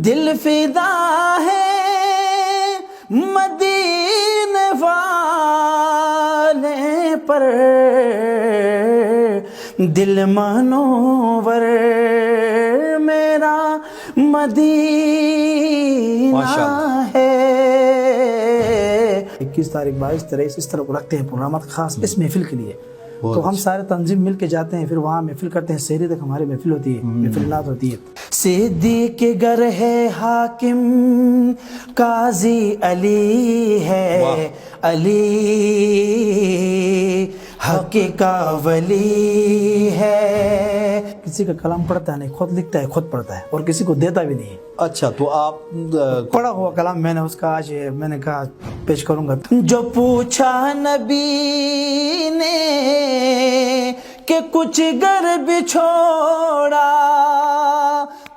دل فدا ہے مدینے والے پر، دل منور میرا مدینہ ہے۔ 21 تاریخ 22 23 اس طرح کو رکھتے ہیں پروگرامات خاص اس محفل کے لیے، تو ہم سارے تنظیم مل کے جاتے ہیں، پھر وہاں محفل کرتے ہیں، سحری تک ہماری محفل ہوتی ہے، محفل نعت ہوتی ہے۔ صدیق کے گھر ہے حاکم قاضی علی ہے، علی حق کا ولی ہے۔ کسی کا کلام پڑھتا ہے نہیں، خود لکھتا ہے خود پڑھتا ہے، اور کسی کو دیتا بھی نہیں ہے۔ اچھا، تو آپ پڑھا ہوا کلام میں نے اس کا آج میں نے کہا پیش کروں گا۔ جو پوچھا نبی نے کہ کچھ گھر بچھوڑا،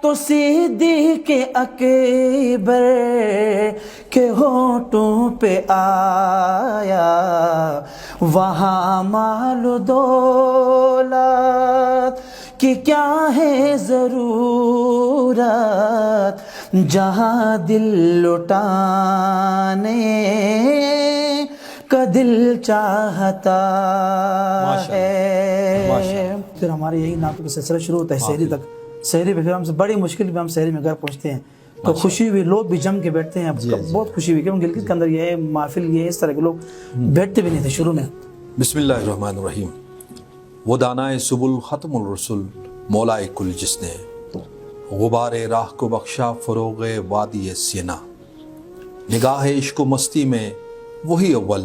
تو صدیق اکبر کے ہونٹوں پہ آیا، وہاں مال و دولت کہ کیا ہے ضرورت، جہاں دل لٹانے کا دل چاہتا ہے۔ پھر ہمارے یہی نعتوں کا سلسلہ شروع ہوتا ہے سحری تک۔ سحری پہ پھر ہم سے بڑی مشکل میں ہم سحری میں گھر پہنچتے ہیں، تو خوشی ہوئی، لوگ بھی جم کے بیٹھتے ہیں، بہت خوشی ہوئی، کیونکہ گلگت کے اندر یہ محفل یہ اس طرح کے لوگ بیٹھتے بھی نہیں تھے شروع میں۔ بسم اللہ الرحمن الرحیم۔ وہ دانائے سبل ختم الرسل، مولائے کل جس نے غبار راہ کو بخشا فروغ وادی سینا، نگاہ عشق و مستی میں وہی اول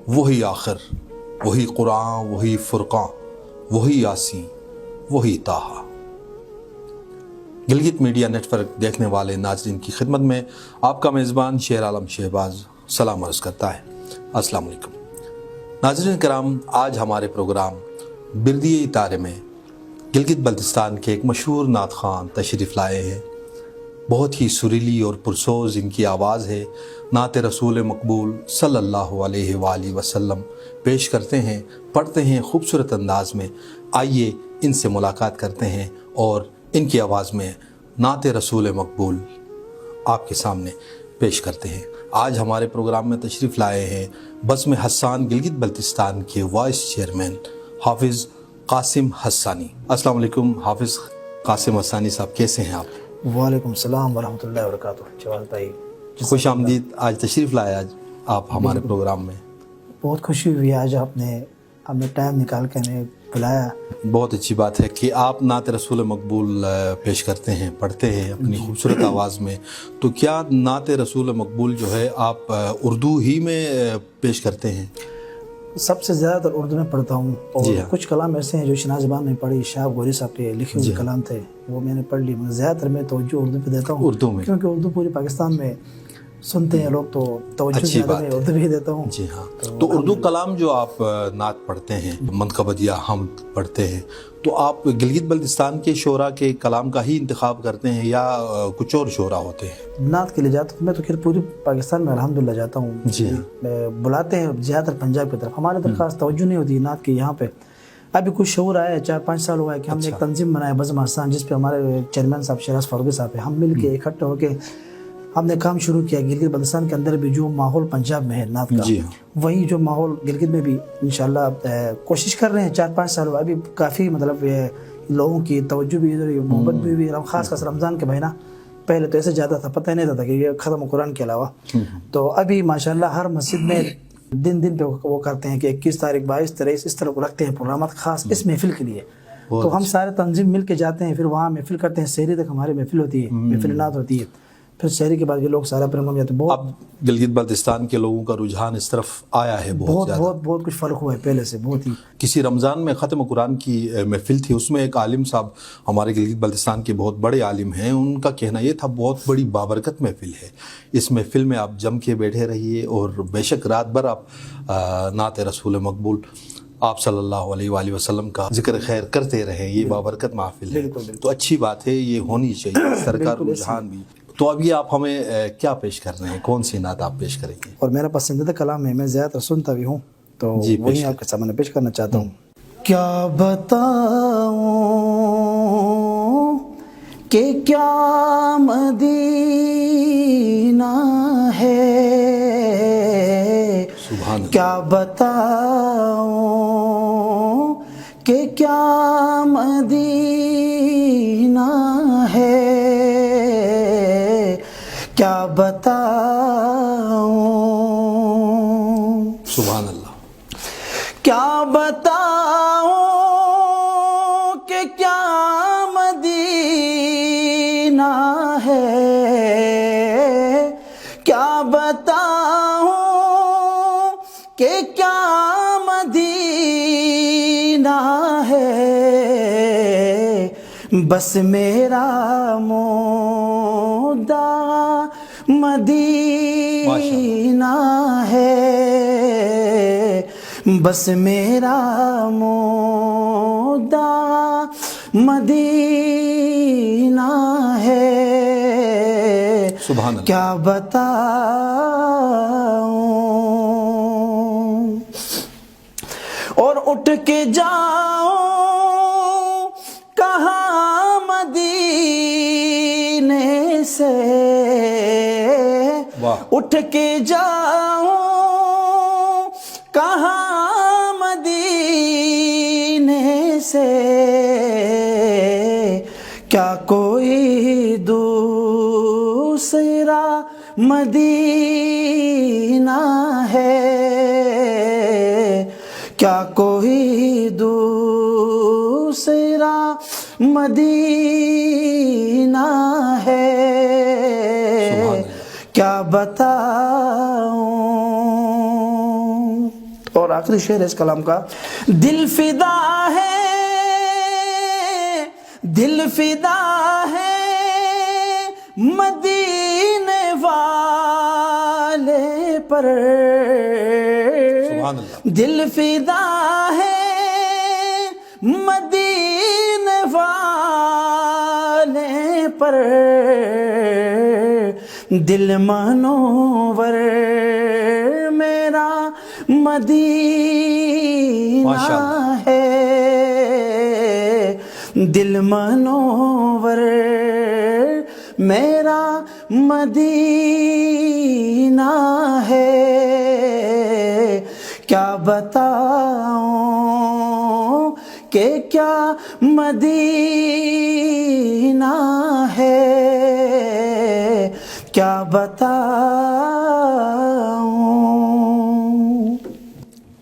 وہی آخر، وہی قرآن وہی فرقان وہی یاسین وہی Taha. Gilgit media network دیکھنے والے ناظرین کی خدمت میں آپ کا میزبان شیر عالم شہباز سلام عرض کرتا ہے۔ السلام علیکم ناظرین کرام، آج ہمارے پروگرام بردیہ تارے میں گلگت بلتستان کے ایک مشہور نعت خوان تشریف لائے ہیں۔ بہت ہی سریلی اور پرسوز ان کی آواز ہے۔ نعت رسول مقبول صلی اللہ علیہ وآلہ وسلم پیش کرتے ہیں، پڑھتے ہیں خوبصورت انداز میں۔ آئیے ان سے ملاقات کرتے ہیں اور ان کی آواز میں نعت رسول مقبول آپ کے سامنے پیش کرتے ہیں۔ آج ہمارے پروگرام میں تشریف لائے ہیں بزم حسان گلگت بلتستان کے وائس چیئرمین حافظ قاسم حسانی۔ السلام علیکم حافظ قاسم حسانی صاحب، کیسے ہیں آپ؟ وعلیکم السلام ورحمۃ اللہ وبرکاتہ۔ جواد بھائی خوش آمدید، آج تشریف لائے آج آپ ہمارے پروگرام میں۔ بہت خوشی ہوئی آج آپ نے ہمیں ٹائم نکال کے ہمیں بلایا۔ بہت اچھی بات ہے کہ آپ نعت رسول مقبول پیش کرتے ہیں، پڑھتے ہیں اپنی خوبصورت آواز میں۔ تو کیا نعت رسول مقبول جو ہے آپ اردو ہی میں پیش کرتے ہیں؟ سب سے زیادہ تر اردو میں پڑھتا ہوں، اور کچھ کلام ایسے ہیں جو شناز زبان میں پڑھی، شاہ گوری صاحب کے لکھے ہوئے کلام تھے، وہ میں نے پڑھ لی، مگر زیادہ تر میں توجہ اردو پہ دیتا ہوں، اردو میں، کیونکہ اردو پورے پاکستان میں سنتے ہیں لوگ، تو توجہ زیادہ میں اردو بھی دیتا ہوں۔ جی ہاں، تو اردو کلام جو آپ نعت پڑھتے ہیں، منقبت یا حمد پڑھتے ہیں، تو آپ گلگت بلتستان کے شعراء کے کلام کا ہی انتخاب کرتے ہیں یا کچھ اور شعراء ہوتے ہیں؟ نعت کے لیے جاتا ہوں میں تو خیر پوری پاکستان میں الحمدللہ جاتا ہوں۔ جی ہاں، بلاتے ہیں زیادہ تر پنجاب کی طرف، ہمارے طرف خاص توجہ نہیں ہوتی نعت کی یہاں پہ۔ ابھی کچھ شعور آیا ہے، 4-5 سال ہوا ہے کہ ہم نے ایک تنظیم بنایا بزم حسان، جس پہ ہمارے چیئرمین صاحب شیراز فاروقی صاحب ہیں، ہم مل کے اکٹھے ہو کے ہم نے کام شروع کیا۔ گلگت بلتستان کے اندر بھی جو ماحول پنجاب میں ہے نعت کا، وہی جو ماحول گلگت میں بھی انشاءاللہ کوشش کر رہے ہیں۔ 4-5 سال ہوا، ابھی کافی مطلب لوگوں کی توجہ بھی ادھر، محبت بھی ہوئی، خاص خاص رمضان کے مہینہ پہلے تو ایسے جاتا تھا، پتہ نہیں تھا کہ یہ ختم قرآن کے علاوہ، تو ابھی ماشاءاللہ ہر مسجد میں دن پہ وہ کرتے ہیں کہ 21 تاریخ 22 23 اس طرح کو رکھتے ہیں پروگرامات خاص اس محفل کے لیے، تو ہم سارے تنظیم مل کے جاتے ہیں، پھر وہاں محفل کرتے ہیں، سحری تک ہماری محفل ہوتی ہے، محفل نعت ہوتی ہے، پھر سحری کے بعد یہ لوگ سارا پروگرام جاتے ہیں۔ اب گلگت بلتستان کے لوگوں کا رجحان اس طرف آیا ہے، بہت کچھ فرق ہوا ہے پہلے سے، بہت ہی۔ کسی رمضان میں ختم قرآن کی محفل تھی، اس میں ایک عالم صاحب ہمارے گلگت بلتستان کے بہت بڑے عالم ہیں، ان کا کہنا یہ تھا بہت بڑی بابرکت محفل ہے، اس محفل میں آپ جم کے بیٹھے رہیے اور بے شک رات بھر آپ نعت رسول مقبول آپ صلی اللہ علیہ وآلہ وسلم کا ذکر خیر کرتے رہیں، یہ بابرکت محفل ہے۔ تو اچھی بات ہے، یہ ہونی چاہیے، سرکار رجحان بھی۔ تو ابھی آپ ہمیں کیا پیش کر رہے ہیں، کون سی نعت آپ پیش کریں گے؟ اور میرا پسندیدہ کلام ہے، میں زیادہ تر سنتا بھی ہوں، تو وہی آپ کے سامنے پیش کرنا چاہتا ہوں۔ کیا بتاؤں کہ کیا مدینہ ہے، سبحان اللہ، کیا بتاؤں کہ کیا مدینہ ہے، کیا بتاؤں، سبحان اللہ، کیا بتاؤں کہ کیا مدینہ ہے، کیا بتاؤں کہ کیا مدینہ ہے، بس میرا مدعا مدینہ ہے، بس میرا مدعا مدینہ ہے، سبحان اللہ، کیا بتاؤں، اور اٹھ کے جاؤں کہاں مدینے سے، واہ، اٹھ کے جاؤں کہاں مدینے سے، کیا کوئی دوسرا مدینہ ہے، کیا کوئی دوسرا مدینہ ہے، کیا بتاؤں، اور آخری شعر ہے اس کلام کا، دل فدا ہے، دل فدا ہے مدینے والے پر، سبحان اللہ، دل فدا ہے مدینے والے پر، دل منور میرا مدینہ ہے، دل منور میرا مدینہ ہے، کیا بتاؤں کہ کیا مدینہ ہے، کیا بتاؤں،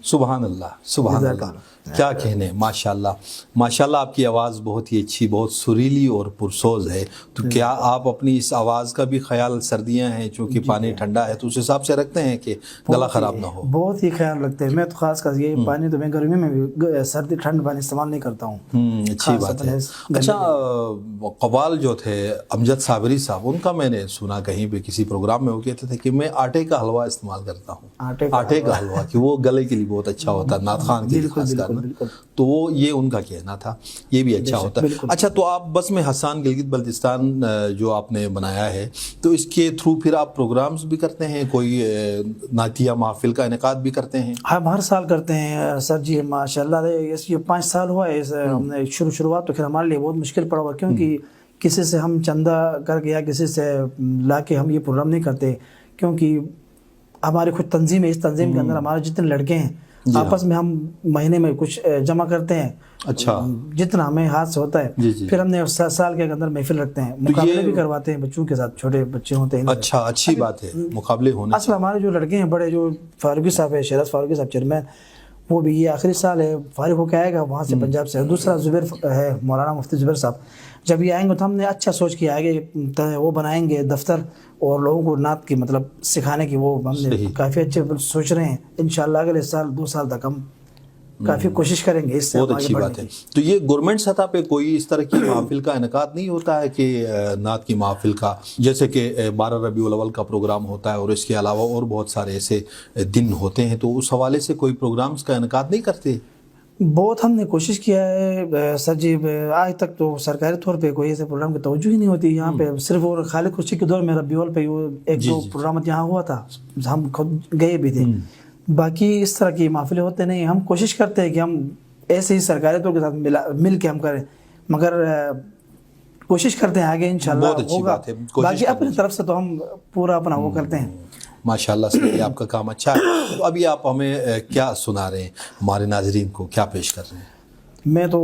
سبحان اللہ، سبحان اللہ، کیا کہنے، ماشاءاللہ ماشاءاللہ، آپ کی آواز بہت ہی اچھی، بہت سریلی اور پرسوز ہے، تو کیا آپ اپنی اس آواز کا بھی خیال، سردیاں ہیں چونکہ پانی ٹھنڈا ہے تو اس حساب سے رکھتے ہیں کہ گلا خراب نہ ہو؟ بہت ہی خیال رکھتے ہیں، میں تو خاص کر یہ پانی تو میں گرمی میں بھی سردی ٹھنڈ پانی استعمال نہیں کرتا ہوں، اچھی بات ہے۔ اچھا، قوال جو تھے امجد صابری صاحب، ان کا میں نے سنا کہیں پہ کسی پروگرام میں وہ کہتے تھے کہ میں آٹے کا حلوہ استعمال کرتا ہوں، آٹے کا حلوہ، کہ وہ گلے کے لیے بہت اچھا ہوتا ہے، نعت خوان کے لیے خاص کر، تو وہ یہ ان کا کہنا تھا، یہ بھی اچھا ہوتا ہے۔ اچھا، تو آپ بس میں حسان گلگت بلتستان جو آپ نے بنایا ہے، تو اس کے تھرو پھر آپ پروگرامز بھی کرتے ہیں، کوئی نعتیہ محفل کا انعقاد بھی کرتے ہیں؟ ہم ہر سال کرتے ہیں سر جی، ماشاءاللہ، یہ 5 سال ہوا ہے ہم نے شروعات تو خیر ہمارے لیے بہت مشکل پڑا ہوا، کیونکہ کسی سے ہم چندہ کر کے یا کسی سے لا کے ہم یہ پروگرام نہیں کرتے، کیونکہ ہماری خود تنظیم ہے، اس تنظیم کے اندر ہمارے جتنے لڑکے ہیں آپس میں ہم مہینے میں کچھ جمع کرتے ہیں، اچھا، جتنا ہمیں ہاتھ سے ہوتا ہے، پھر ہم نے سال کے اندر محفل رکھتے ہیں، مقابلے بھی کرواتے ہیں بچوں کے ساتھ، چھوٹے بچے ہوتے ہیں۔ اچھا، اچھی بات ہے، مقابلے ہونے۔ اصل ہمارے جو لڑکے ہیں بڑے، جو فاروقی صاحب ہے، شہراز فاروقی صاحب چیئرمین، وہ بھی یہ آخری سال ہے، فارغ ہو کے آئے گا وہاں سے پنجاب سے، دوسرا زبیر ہے، مولانا مفتی زبیر صاحب، جب یہ آئیں گے تو ہم نے اچھا سوچ کے آئے گے، وہ بنائیں گے دفتر اور لوگوں کو نعت کی مطلب سکھانے کی، وہ ہم نے کافی اچھے سوچ رہے ہیں، انشاءاللہ اگلے سال 2 سال تک ہم کافی کوشش کریں گے اس سے بہت اچھی بات ہے۔ تو یہ گورنمنٹ سطح پہ کوئی اس طرح کی محافل کا انعقاد نہیں ہوتا ہے کہ نعت کی محافل کا، جیسے کہ 12 ربیع الاول کا پروگرام ہوتا ہے اور اس کے علاوہ اور بہت سارے ایسے دن ہوتے ہیں، تو اس حوالے سے کوئی پروگرامز کا انعقاد نہیں کرتے؟ بہت ہم نے کوشش کیا ہے سر جی، آج تک تو سرکاری طور پہ کوئی ایسے پروگرام کی توجہ ہی نہیں ہوتی یہاں پہ، صرف وہ خالد خورشی کے دور میں ربیع الاول پہ وہ 1-2 پروگرامات یہاں ہوا تھا، ہم خود گئے بھی تھے، باقی اس طرح کی محفلیں ہوتے نہیں۔ ہم کوشش کرتے ہیں کہ ہم ایسے ہی سرکاری طور کے ساتھ مل کے ہم کریں، مگر کوشش کرتے ہیں آگے انشاءاللہ بہت اچھی ہوگا. بات ہے، کوشش باقی کرنی اپنی طرف سے تو ہم پورا اپنا وہ کرتے ہیں. ماشاء اللہ سے آپ کا کام اچھا ہے. تو ابھی آپ ہمیں کیا سنا رہے ہیں، ہمارے ناظرین کو کیا پیش کر رہے ہیں؟ میں تو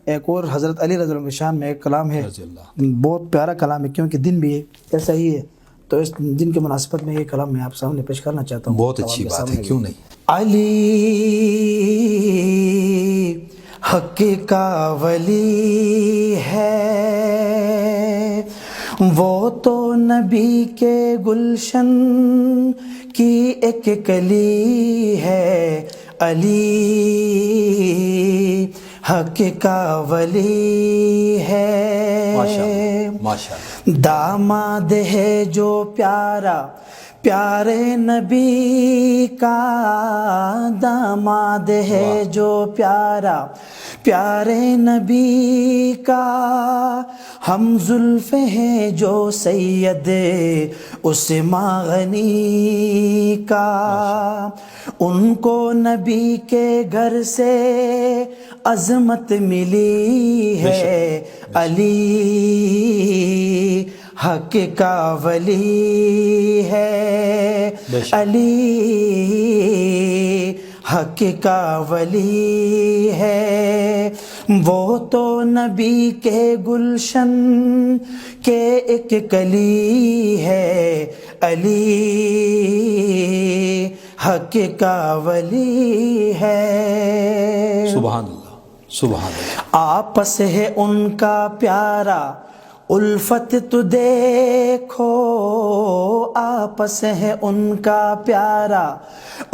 ایک اور حضرت علی رضی اللہ عنہ کی شان میں ایک کلام ہے، رضی اللہ. بہت پیارا کلام ہے کیونکہ دن بھی ایسا ہی ہے، تو اس دن کی مناسبت میں یہ کلام میں آپ سامنے پیش کرنا چاہتا ہوں. بہت اچھی بات ہے، کیوں نہیں. علی حق کا ولی ہے، وہ تو نبی کے گلشن کی ایک کلی ہے. علی حق کا ولی ہے، ماشاءاللہ. داماد ہے جو پیارا پیارے نبی کا، داماد ہے جو پیارا پیارے نبی کا، ہم زلف ہیں جو سید عثمان غنی کا. ان کو نبی کے گھر سے عظمت ملی ہے. علی حق کا ولی ہے، علی حق کا ولی ہے، وہ تو نبی کے گلشن کے ایک کلی ہے. علی حق کا ولی ہے. سبحان اللہ، سبحان اللہ. آپس ہے ان کا پیارا الفت تو دیکھو، آپس ہے ان کا پیارا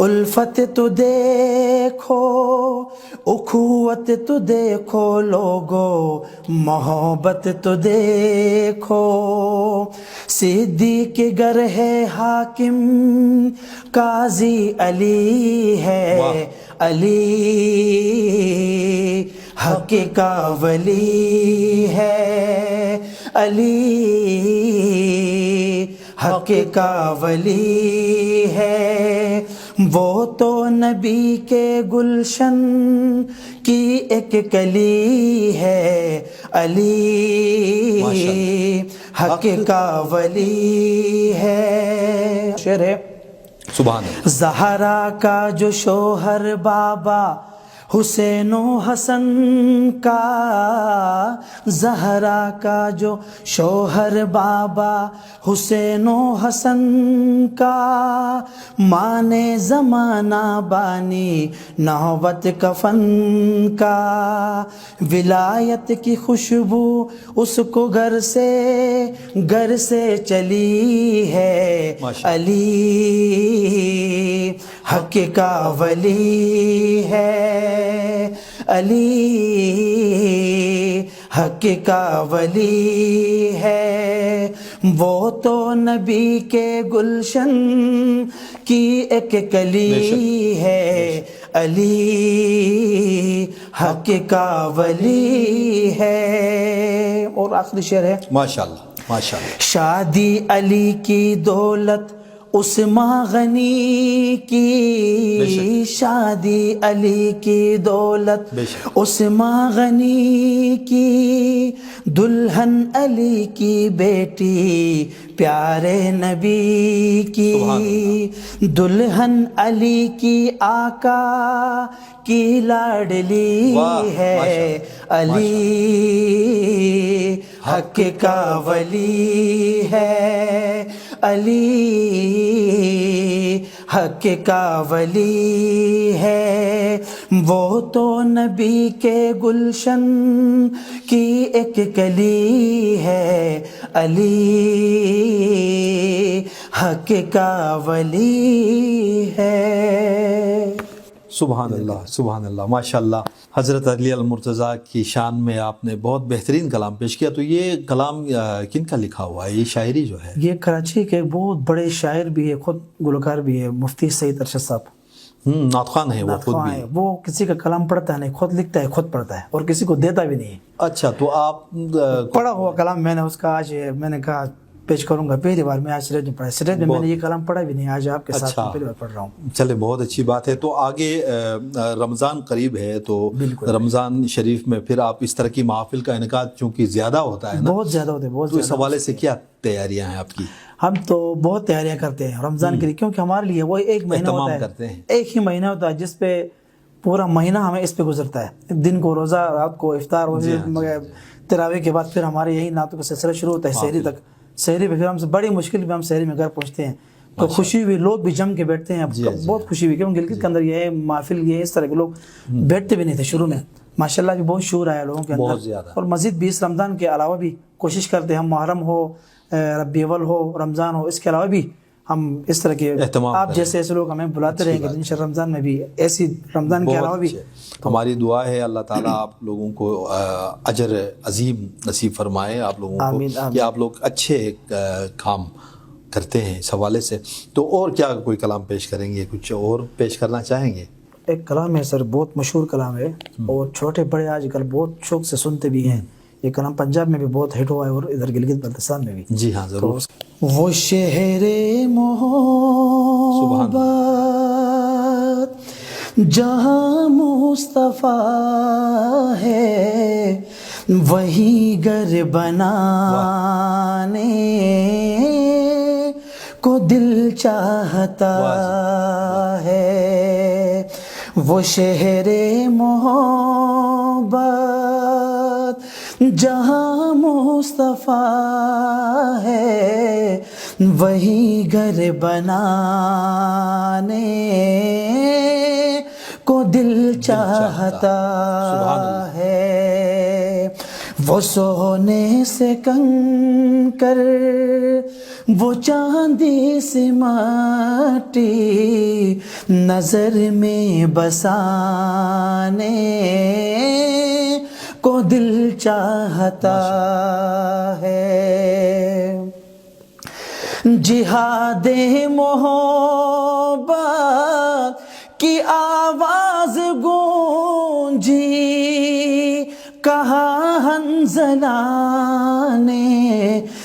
الفت تو دیکھو، اخوت تو دیکھو لوگو محبت تو دیکھو. صدیق گر ہے حاکم قاضی علی ہے. علی حق کا ولی ہے، علی حق کا ولی ہے، وہ تو نبی کے گلشن کی ایک کلی ہے. علی حق کا ولی ہے. شعر ہے سبحان اللہ. زہرا کا جو شوہر بابا حسین و حسن کا، زہرا کا جو شوہر بابا حسین و حسن کا، مانے زمانہ بانی نوبت کفن کا، ولایت کی خوشبو اس کو گھر سے چلی ہے. علی حق کا ولی ہے، علی حق کا ولی ہے، وہ تو نبی کے گلشن کی ایک کلی ہے. علی حق کا ولی ہے. اور آخری شعر ہے ماشاءاللہ، ماشاءاللہ. شادی علی کی دولت عثمان غنی کی، شادی علی کی دولت عثمان غنی کی، دلہن علی کی بیٹی پیارے نبی کی، دلہن علی کی آقا کی لاڈلی ہے. علی حق کا ولی ہے، علی حق کا ولی ہے، وہ تو نبی کے گلشن کی ایک کلی ہے. علی حق کا ولی ہے. سبحان اللہ، سبحان اللہ، ماشاءاللہ. حضرت علی المرتضیٰ کی شان میں آپ نے بہت بہترین کلام پیش کیا. تو یہ کلام کن کا لکھا ہوا ہے، یہ شاعری جو ہے؟ یہ کراچی کے بہت بڑے شاعر بھی ہے، خود گلوکار بھی ہے، مفتی سعید ارشد صاحب. نعت خوان ہے وہ خود بھی. وہ کسی کا کلام پڑھتا ہے نہیں، خود لکھتا ہے، خود پڑھتا ہے اور کسی کو دیتا بھی نہیں. اچھا، تو آپ پڑھا ہوا کلام میں نے اس کا آج میں نے کہا پیش کروں گا. پہلی بار میں آج سٹیج میں پڑھا, سٹیج میں نے یہ کلام پڑھا بھی نہیں, آج آپ کے ساتھ پہلی بار پڑھ رہا ہوں. چلے بہت اچھی بات ہے. تو آگے رمضان قریب ہے, تو رمضان شریف میں پھر آپ اس طرح کی محافل کا انعقاد چونکہ زیادہ ہوتا ہے نا, بہت زیادہ ہوتے ہیں, بہت تو اس زیادہ. حوالے سے کیا تیاریاں ہیں آپ کی؟ ہم تو بہت تیاریاں کرتے ہیں رمضان کے لیے, کیونکہ ہمارے لیے وہ ایک مہینہ ہوتا ہے, ایک ہی مہینہ ہوتا ہے جس پہ پورا مہینہ ہمیں اس پہ گزرتا ہے. دن کو روزہ, رات کو افطار, تراویح کے بعد پھر ہمارے یہی نعتوں کا سلسلہ شروع ہوتا ہے سحری تک. سحری پہ پھر ہم سے بڑی مشکل میں ہم سحری میں گھر پہنچتے ہیں, تو خوشی ہوئی, لوگ بھی جم کے بیٹھتے ہیں. بہت خوشی ہوئی, کیونکہ گلگت کے اندر یہ محفل یہ اس طرح کے لوگ بیٹھتے بھی نہیں تھے شروع میں. ماشاءاللہ بھی بہت شعور آیا لوگوں کے اندر, اور مزید 20 رمضان کے علاوہ بھی کوشش کرتے ہیں ہم, محرم ہو, ربیع الاول ہو, رمضان ہو, اس کے علاوہ بھی ہم اس طرح کے آپ جیسے ایسے لوگ ہمیں بلاتے رہیں گے انشاءاللہ رمضان میں بھی ایسی, رمضان کے علاوہ بھی. ہماری دعا ہے اللہ تعالیٰ آپ لوگوں کو اجر عظیم نصیب فرمائے, آپ لوگوں کو, کہ آپ لوگ اچھے کام کرتے ہیں اس حوالے سے. تو اور کیا کوئی کلام پیش کریں گے, کچھ اور پیش کرنا چاہیں گے؟ ایک کلام ہے سر, بہت مشہور کلام ہے, اور چھوٹے بڑے آج کل بہت شوق سے سنتے بھی ہیں. یہ کلام پنجاب میں بھی بہت ہٹ ہوا ہے, اور ادھر گلگت بلتستان میں بھی. جی ہاں ضرور. وہ شہر محبت جہاں مصطفیٰ ہے, وہی گھر بنانے کو دل چاہتا ہے. وہ شہر محبت جہاں مصطفیٰ ہے, وہی گھر بنانے کو دل چاہتا ہے. وہ سونے سے کنکر, وہ چاندی سے مٹی, نظر میں بسانے کو دل چاہتا ہے. جہاد محبت کی آواز گونجی, کہا حنظلہ نے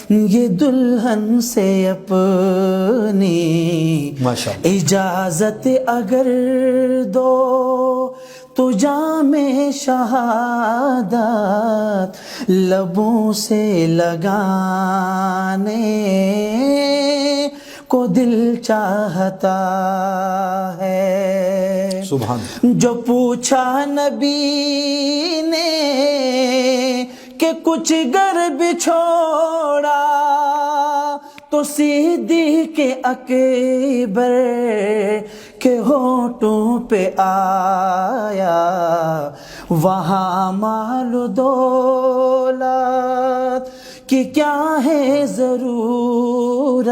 یہ دلہن سے اپنی اجازت اگر دو تو جام شہادت لبوں سے لگانے کو دل چاہتا ہے. جو پوچھا نبی نے کہ کچھ گر بچھوڑا, تو صدیق اکبر کے ہونٹوں پہ آیا, وہاں مال و دولت کہ کیا ہے ضرورت,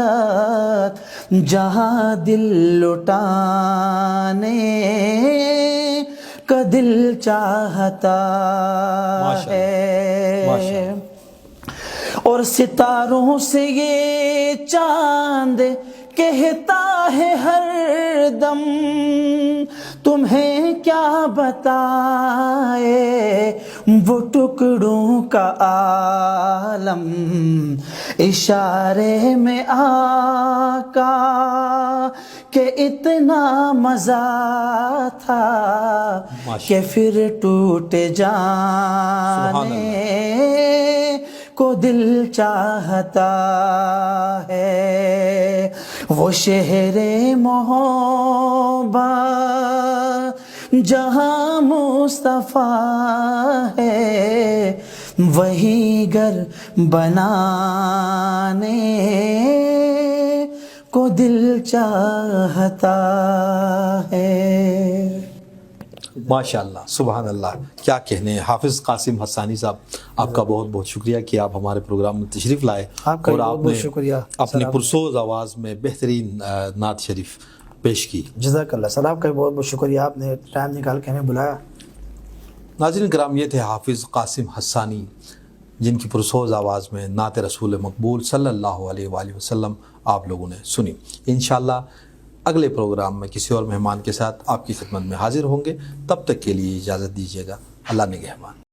جہاں دل لٹانے کا دل چاہتا ہے. اور ستاروں سے یہ چاند کہتا ہے ہر دم, تمہیں کیا بتائے وہ ٹکڑوں کا عالم, اشارے میں آقا کہ اتنا مزہ تھا کہ پھر ٹوٹ جانے کو دل چاہتا ہے. وہ شہر محبت جہاں مصطفیٰ ہے, وہی گھر بنانے کو دل چاہتا ہے. ماشاءاللہ, سبحان اللہ, کیا کہنے ہیں. حافظ قاسم حسانی صاحب, آپ کا بہت بہت شکریہ کہ آپ ہمارے پروگرام میں تشریف لائے, اور آپ نے اپنی پرسوز آواز میں بہترین نعت شریف پیش کی. جزاک اللہ سر, آپ کا بہت بہت شکریہ, آپ نے ٹائم نکال کے ہمیں بلایا. ناظرین کرام, یہ تھے حافظ قاسم حسانی, جن کی پرسوز آواز میں نعت رسول مقبول صلی اللہ علیہ وآلہ وسلم آپ لوگوں نے سنی. انشاءاللہ اگلے پروگرام میں کسی اور مہمان کے ساتھ آپ کی خدمت میں حاضر ہوں گے. تب تک کے لیے اجازت دیجیے گا. اللہ نگہبان.